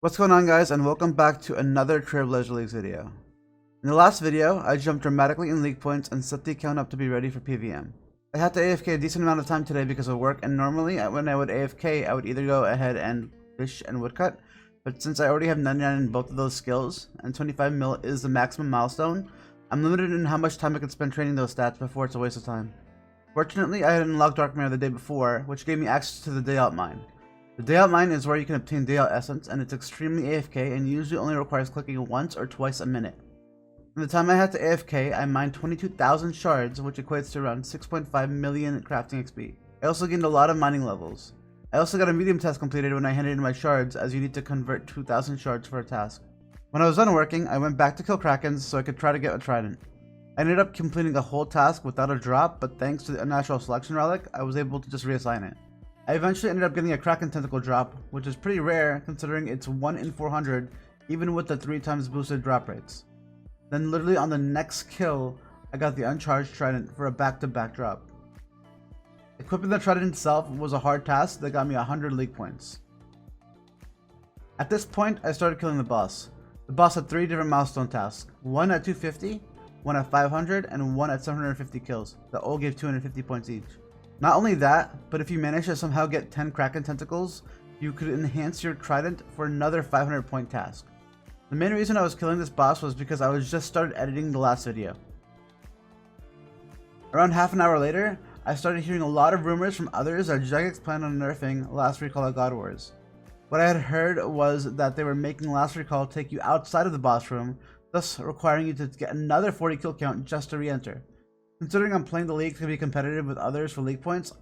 What's going on, guys, and welcome back to another Trailblazer Leagues video. In the last video, I jumped dramatically in league points and set the account up to be ready for PVM. I had to AFK a decent amount of time today because of work, and normally when I would AFK, I would either go ahead and fish and woodcut, but since I already have 99 in both of those skills, and 25 mil is the maximum milestone, I'm limited in how much time I can spend training those stats before it's a waste of time. Fortunately, I had unlocked Dark Mirror the day before, which gave me access to the Day Out Mine. The Day Out Mine is where you can obtain Day Out Essence, and it's extremely AFK and usually only requires clicking once or twice a minute. In the time I had to AFK, I mined 22,000 shards, which equates to around 6.5 million crafting XP. I also gained a lot of mining levels. I also got a medium task completed when I handed in my shards, as you need to convert 2,000 shards for a task. When I was done working, I went back to kill krakens so I could try to get a trident. I ended up completing a whole task without a drop, but thanks to the unnatural selection relic, I was able to just reassign it. I eventually ended up getting a Kraken Tentacle drop, which is pretty rare considering it's 1 in 400, even with the 3 times boosted drop rates. Then literally on the next kill, I got the Uncharged Trident for a back-to-back drop. Equipping the Trident itself was a hard task that got me 100 league points. At this point, I started killing the boss. The boss had 3 different milestone tasks, one at 250, one at 500, and one at 750 kills, that all gave 250 points each. Not only that, but if you manage to somehow get 10 Kraken Tentacles, you could enhance your Trident for another 500 point task. The main reason I was killing this boss was because I was just started editing the last video. Around half an hour later, I started hearing a lot of rumors from others that Jagex planned on nerfing Last Recall at God Wars. What I had heard was that they were making Last Recall take you outside of the boss room, thus requiring you to get another 40 kill count just to re-enter. Considering I'm playing the league to be competitive with others for league points,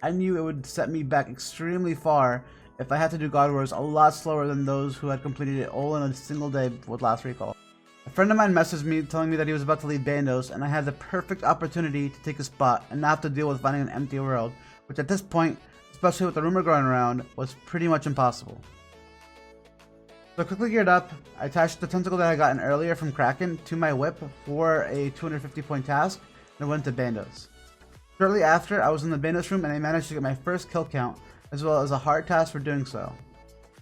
I knew it would set me back extremely far if I had to do God Wars a lot slower than those who had completed it all in a single day with Last Recall. A friend of mine messaged me telling me that he was about to leave Bandos, and I had the perfect opportunity to take his spot and not have to deal with finding an empty world, which at this point, especially with the rumor going around, was pretty much impossible. So I quickly geared up, I attached the tentacle that I gotten earlier from Kraken to my whip for a 250 point task, and went to Bandos. Shortly after, I was in the Bandos room and I managed to get my first kill count, as well as a hard task for doing so.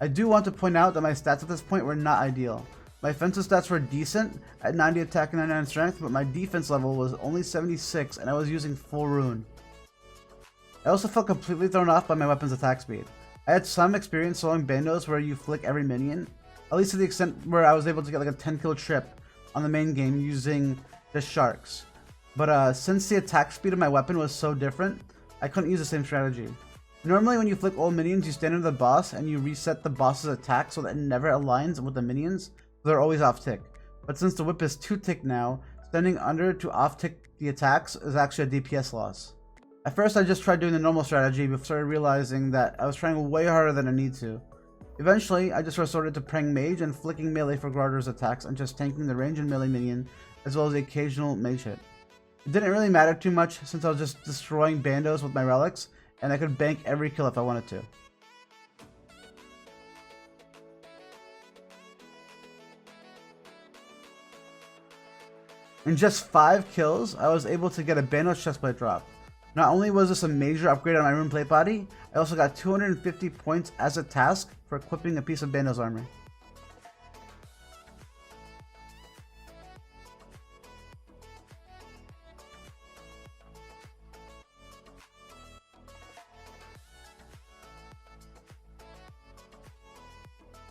I do want to point out that my stats at this point were not ideal. My offensive stats were decent, at 90 attack and 99 strength, but my defense level was only 76 and I was using full rune. I also felt completely thrown off by my weapon's attack speed. I had some experience soloing Bandos where you flick every minion, at least to the extent where I was able to get like a 10 kill trip on the main game using the sharks. But since the attack speed of my weapon was so different, I couldn't use the same strategy. Normally when you flick all minions, you stand under the boss and you reset the boss's attack so that it never aligns with the minions, so they're always off tick. But since the whip is 2 tick now, standing under to off tick the attacks is actually a DPS loss. At first I just tried doing the normal strategy before started realizing that I was trying way harder than I need to. Eventually, I just resorted to praying mage and flicking melee for Grarder's attacks and just tanking the range and melee minion, as well as the occasional mage hit. It didn't really matter too much since I was just destroying Bandos with my relics, and I could bank every kill if I wanted to. In just 5 kills, I was able to get a Bandos chestplate drop. Not only was this a major upgrade on my rune plate body, I also got 250 points as a task for equipping a piece of Bandos armor.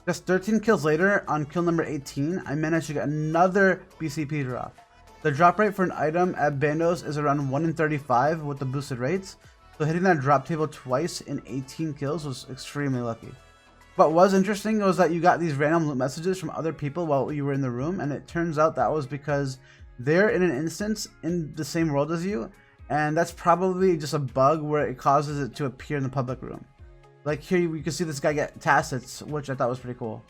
Just 13 kills later, on kill number 18, I managed to get another BCP drop. The drop rate for an item at Bandos is around 1 in 35 with the boosted rates, so hitting that drop table twice in 18 kills was extremely lucky. What was interesting was that you got these random loot messages from other people while you were in the room, and it turns out that was because they're in an instance in the same world as you, and that's probably just a bug where it causes it to appear in the public room. Like here you can see this guy get tacits, which I thought was pretty cool.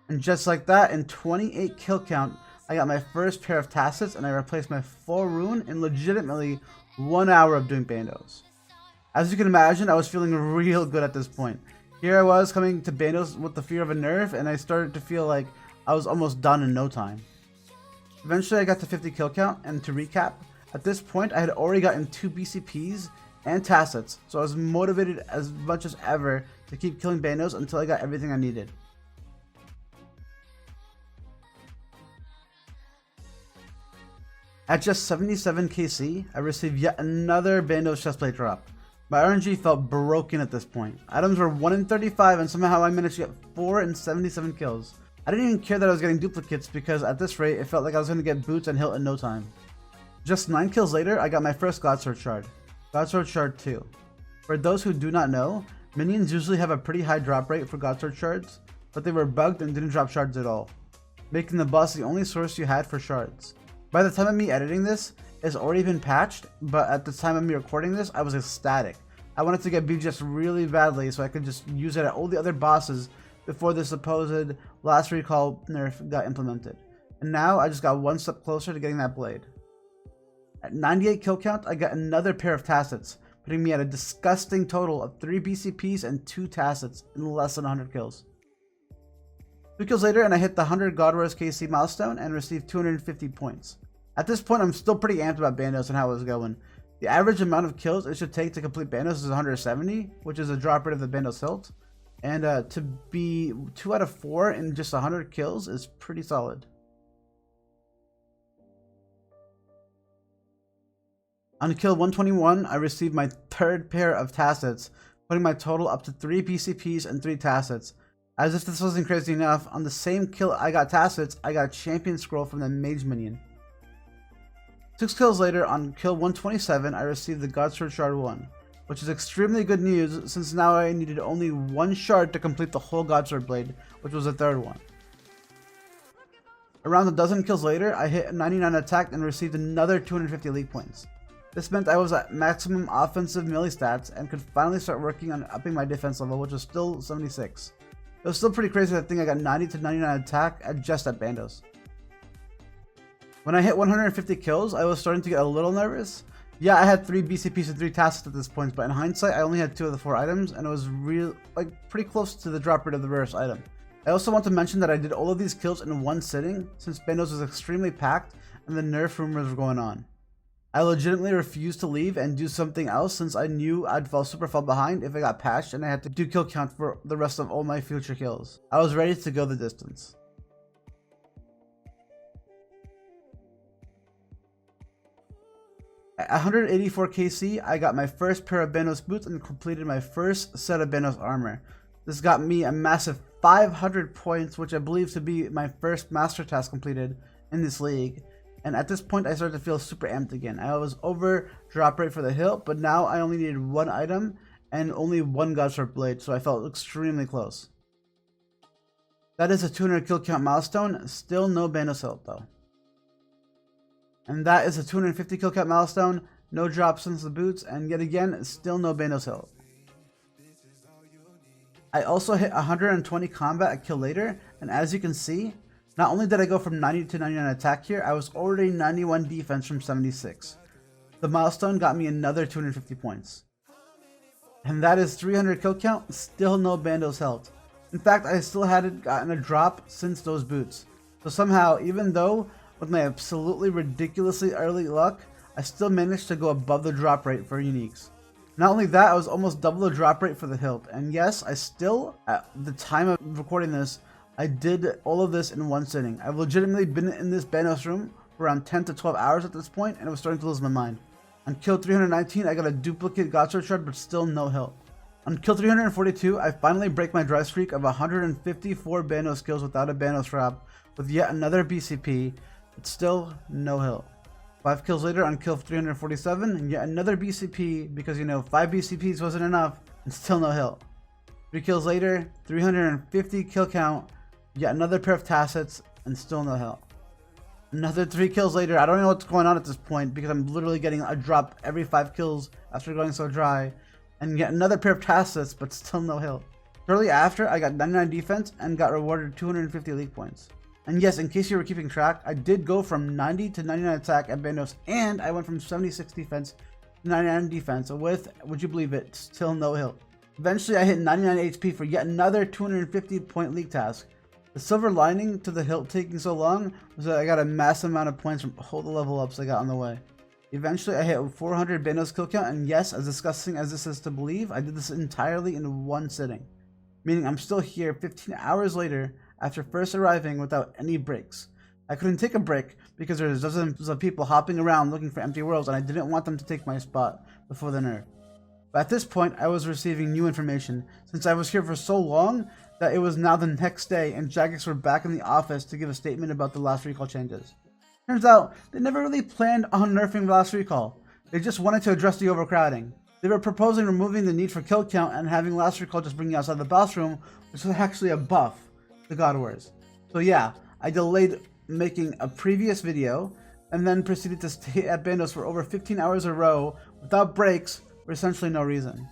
And just like that, in 28 kill count, I got my first pair of tacits and I replaced my full rune in legitimately 1 hour of doing Bandos. As you can imagine, I was feeling real good at this point. Here I was coming to Bandos with the fear of a nerf, and I started to feel like I was almost done in no time. Eventually I got to 50 kill count, and to recap, At this point, I had already gotten 2 BCPs and tacits, so I was motivated as much as ever to keep killing bandos until I got everything I needed. At just 77 KC, I received yet another bandos chestplate drop. My RNG felt broken at this point. Items were 1 in 35 and somehow I managed to get 4 in 77 kills. I didn't even care that I was getting duplicates because at this rate it felt like I was going to get boots and hilt in no time. Just 9 kills later, I got my first Godsword shard. Godsword shard 2. For those who do not know, minions usually have a pretty high drop rate for Godsword shards, but they were bugged and didn't drop shards at all, making the boss the only source you had for shards. By the time of me editing this, it's already been patched, but at the time of me recording this, I was ecstatic. I wanted to get BGS really badly so I could just use it at all the other bosses before the supposed last recall nerf got implemented. And now I just got one step closer to getting that blade. At 98 kill count, I got another pair of tacits, putting me at a disgusting total of 3 BCPs and 2 tacits in less than 100 kills. 2 kills later and I hit the 100 God Wars KC milestone and received 250 points. At this point I'm still pretty amped about bandos and how it was going. The average amount of kills it should take to complete bandos is 170, which is a drop rate of the bandos hilt. And to be 2 out of 4 in just 100 kills is pretty solid. On kill 121, I received my 3rd pair of tacits, putting my total up to 3 BCPs and 3 tacits. As if this wasn't crazy enough, on the same kill I got tacits, I got a champion scroll from the mage minion. 6 kills later, on kill 127, I received the Godsword shard 1, which is extremely good news since now I needed only 1 shard to complete the whole Godsword blade, which was the 3rd one. Around a dozen kills later, I hit 99 attack and received another 250 league points. This meant I was at maximum offensive melee stats and could finally start working on upping my defense level, which was still 76. It was still pretty crazy that I think I got 90 to 99 attack just at bandos. When I hit 150 kills, I was starting to get a little nervous. Yeah, I had 3 BCPs and 3 tacits at this point, but in hindsight, I only had 2 of the 4 items, and it was pretty close to the drop rate of the rarest item. I also want to mention that I did all of these kills in one sitting, since bandos was extremely packed and the nerf rumors were going on. I legitimately refused to leave and do something else since I knew I'd fall super far behind if I got patched and I had to do kill count for the rest of all my future kills. I was ready to go the distance. At 184 KC, I got my first pair of bandos boots and completed my first set of bandos armor. This got me a massive 500 points, which I believe to be my first master task completed in this league. And at this point, I started to feel super amped again. I was over drop rate for the hilt, but now I only needed 1 item and only 1 Godsword blade, so I felt extremely close. That is a 200 kill count milestone, still no bandos hilt though. And that is a 250 kill count milestone, no drop since the boots, and yet again, still no bandos hilt. I also hit 120 combat a kill later, and as you can see, not only did I go from 90 to 99 attack here, I was already 91 defense from 76. The milestone got me another 250 points. And that is 300 kill count, still no bandos hilt. In fact, I still hadn't gotten a drop since those boots. So somehow, even though with my absolutely ridiculously early luck, I still managed to go above the drop rate for uniques. Not only that, I was almost double the drop rate for the hilt. And yes, I still, at the time of recording this, I did all of this in one sitting. I've legitimately been in this bandos room for around 10 to 12 hours at this point, and I was starting to lose my mind. On kill 319, I got a duplicate Godsword shard, but still no hilt. On kill 342, I finally break my dry streak of 154 bandos kills without a bandos drop, with yet another BCP, but still no hilt. 5 kills later on kill 347, and yet another BCP, because 5 BCPs wasn't enough, and still no hilt. 3 kills later, 350 kill count, yet another pair of tacits, and still no hilt. Another 3 kills later, I don't know what's going on at this point because I'm literally getting a drop every 5 kills after going so dry, and yet another pair of tacits, but still no hilt. Shortly after, I got 99 defense and got rewarded 250 league points. And yes, in case you were keeping track, I did go from 90 to 99 attack at bandos, and I went from 76 defense to 99 defense with, would you believe it, still no hilt. Eventually, I hit 99 HP for yet another 250 point league task. The silver lining to the hilt taking so long was that I got a massive amount of points from all the level ups I got on the way. Eventually, I hit 400 Banos kill count, and yes, as disgusting as this is to believe, I did this entirely in one sitting. Meaning I'm still here 15 hours later after first arriving without any breaks. I couldn't take a break because there's dozens of people hopping around looking for empty worlds, and I didn't want them to take my spot before the nerf. But at this point, I was receiving new information, since I was here for so long that it was now the next day and Jagex were back in the office to give a statement about the last recall changes. Turns out, they never really planned on nerfing the last recall. They just wanted to address the overcrowding. They were proposing removing the need for kill count and having last recall just bring you outside the boss room, which was actually a buff to God Wars. So yeah, I delayed making a previous video and then proceeded to stay at Bandos for over 15 hours in a row without breaks for essentially no reason.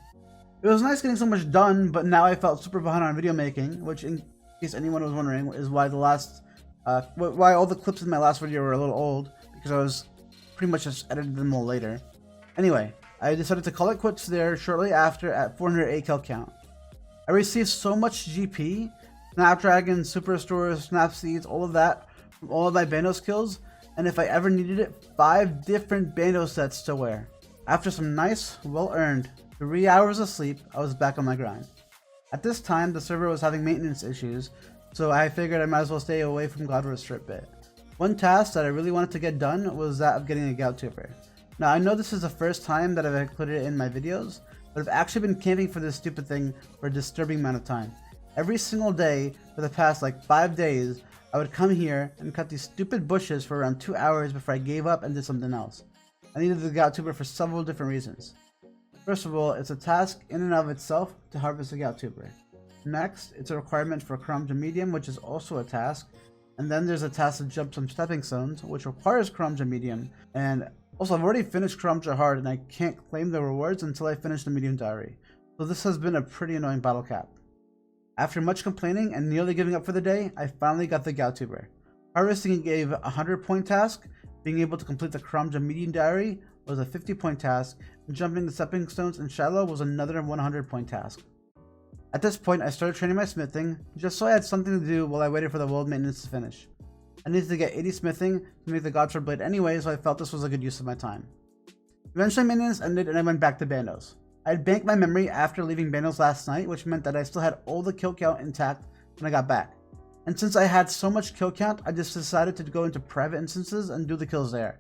It was nice getting so much done, but now I felt super behind on video making, which in case anyone was wondering is why why all the clips in my last video were a little old, because I was pretty much just edited them all later. Anyway, I decided to call it quits there shortly after at 408 kill count. I received so much GP, Snapdragon, Superstore, Snapseeds, all of that from all of my Bandos kills, and if I ever needed it, 5 different Bandos sets to wear. After some nice, well-earned 3 hours of sleep, I was back on my grind. At this time, the server was having maintenance issues, so I figured I might as well stay away from God Wars for a bit. One task that I really wanted to get done was that of getting a Gout Tuber. Now, I know this is the first time that I've included it in my videos, but I've actually been camping for this stupid thing for a disturbing amount of time. Every single day for the past like 5 days, I would come here and cut these stupid bushes for around 2 hours before I gave up and did something else. I needed the Gout Tuber for several different reasons. First of all, it's a task in and of itself to harvest a Gout Tuber. Next, it's a requirement for Chrome Medium, which is also a task. And then there's a task to jump some stepping stones, which requires Chrome Medium. And also, I've already finished Chrome Hard, and I can't claim the rewards until I finish the Medium Diary. So this has been a pretty annoying battle cap. After much complaining and nearly giving up for the day, I finally got the Gout Tuber. Harvesting gave a 100-point task, being able to complete the Chrome Medium Diary was a 50-point task, and jumping the stepping stones in shallow was another 100-point task. At this point, I started training my smithing, just so I had something to do while I waited for the world maintenance to finish. I needed to get 80 smithing to make the Godsword blade anyway, so I felt this was a good use of my time. Eventually maintenance ended and I went back to Bandos. I had banked my memory after leaving Bandos last night, which meant that I still had all the kill count intact when I got back. And since I had so much kill count, I just decided to go into private instances and do the kills there.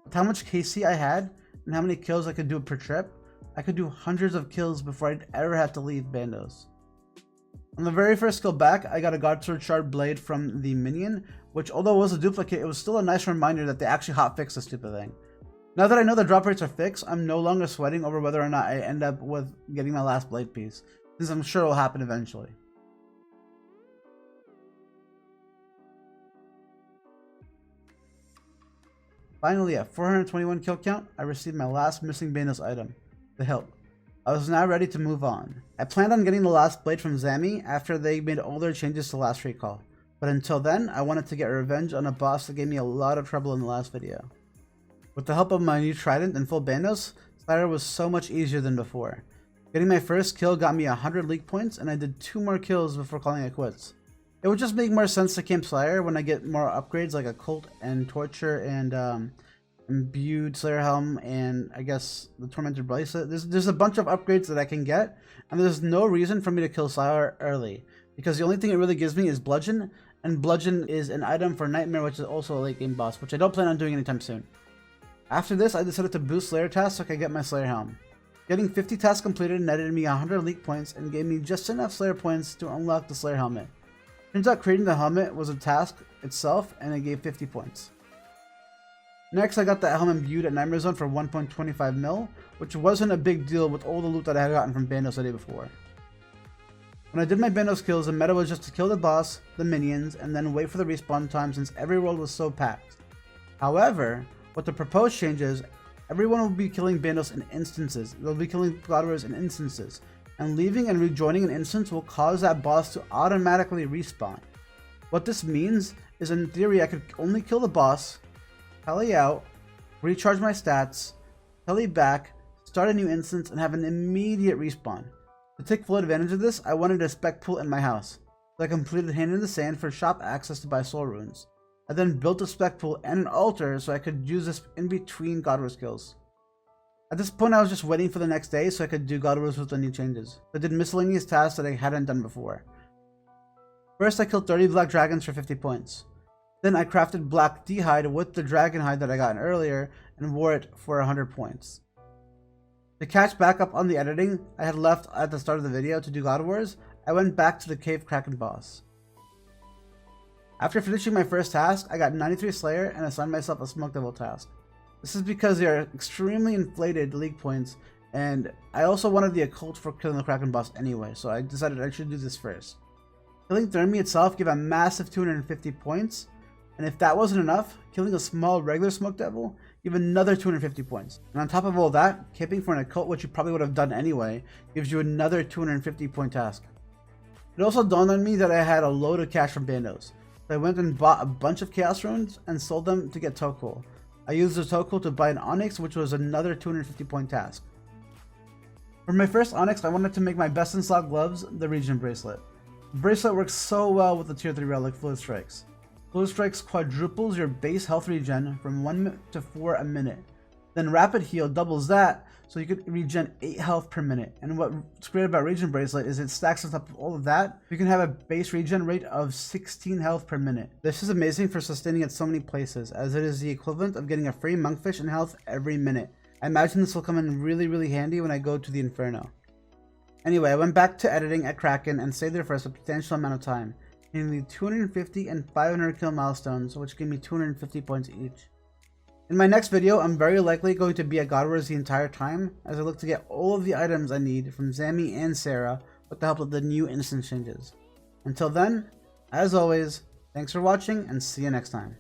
With how much KC I had and how many kills I could do per trip, I could do hundreds of kills before I'd ever have to leave Bandos. On the very first kill back, I got a Godsword Shard Blade from the minion, which although it was a duplicate, it was still a nice reminder that they actually hotfixed this stupid thing. Now that I know the drop rates are fixed, I'm no longer sweating over whether or not I end up with getting my last blade piece, since I'm sure it will happen eventually. Finally, at 421 kill count, I received my last missing Bandos item, the hilt. I was now ready to move on. I planned on getting the last blade from Zami after they made all their changes to last recall, but until then, I wanted to get revenge on a boss that gave me a lot of trouble in the last video. With the help of my new trident and full Bandos, Slayer was so much easier than before. Getting my first kill got me 100 league points, and I did 2 more kills before calling it quits. It would just make more sense to camp Slayer when I get more upgrades like a Cult and Torture and Imbued Slayer Helm and I guess the Tormented Bracelet. There's a bunch of upgrades that I can get, and there's no reason for me to kill Slayer early, because the only thing it really gives me is Bludgeon, and Bludgeon is an item for Nightmare, which is also a late game boss, which I don't plan on doing anytime soon. After this, I decided to boost Slayer tasks so I could get my Slayer Helm. Getting 50 tasks completed netted me 100 league points and gave me just enough Slayer points to unlock the Slayer Helmet. Turns out creating the helmet was a task itself, and it gave 50 points. Next, I got the helmet imbued at Nightmare Zone for 1.25 mil, which wasn't a big deal with all the loot that I had gotten from Bandos the day before. When I did my Bandos kills, the meta was just to kill the boss, the minions, and then wait for the respawn time since every world was so packed. However, with the proposed changes, everyone will be killing Bandos in instances. They'll be killing God Warriors in instances, and leaving and rejoining an instance will cause that boss to automatically respawn. What this means is, in theory, I could only kill the boss, tally out, recharge my stats, tally back, start a new instance, and have an immediate respawn. To take full advantage of this, I wanted a spec pool in my house, so I completed Hand in the Sand for shop access to buy soul runes. I then built a spec pool and an altar so I could use this in between God War skills. At this point I was just waiting for the next day so I could do God Wars with the new changes. I did miscellaneous tasks that I hadn't done before. First I killed 30 black dragons for 50 points. Then I crafted black D-hide with the dragon hide that I got earlier and wore it for 100 points. To catch back up on the editing I had left at the start of the video to do God Wars, I went back to the Cave Kraken boss. After finishing my first task, I got 93 Slayer and assigned myself a Smoke Devil task. This is because they are extremely inflated league points, and I also wanted the occult for killing the Kraken boss anyway, so I decided I should do this first. Killing Thermi itself gave a massive 250 points, and if that wasn't enough, killing a small regular Smoke Devil gave another 250 points. And on top of all that, camping for an occult, which you probably would have done anyway, gives you another 250 point task. It also dawned on me that I had a load of cash from Bandos. So I went and bought a bunch of Chaos Runes and sold them to get Tokul. I used the Tokul to buy an Onyx, which was another 250 point task. For my first Onyx, I wanted to make my best in slot gloves the Regen Bracelet. The bracelet works so well with the tier 3 relic Fluid Strikes. Fluid Strikes quadruples your base health regen from 1 to 4 a minute. Then Rapid Heal doubles that, so you can regen 8 health per minute. And what's great about Regen Bracelet is it stacks on top of all of that. You can have a base regen rate of 16 health per minute. This is amazing for sustaining at so many places, as it is the equivalent of getting a free Monkfish in health every minute. I imagine this will come in really handy when I go to the Inferno. Anyway, I went back to editing at Kraken and stayed there for a substantial amount of time, hitting the 250 and 500 kill milestones, which gave me 250 points each. In my next video, I'm very likely going to be at God Wars the entire time, as I look to get all of the items I need from Zami and Sarah with the help of the new instant changes. Until then, as always, thanks for watching and see you next time.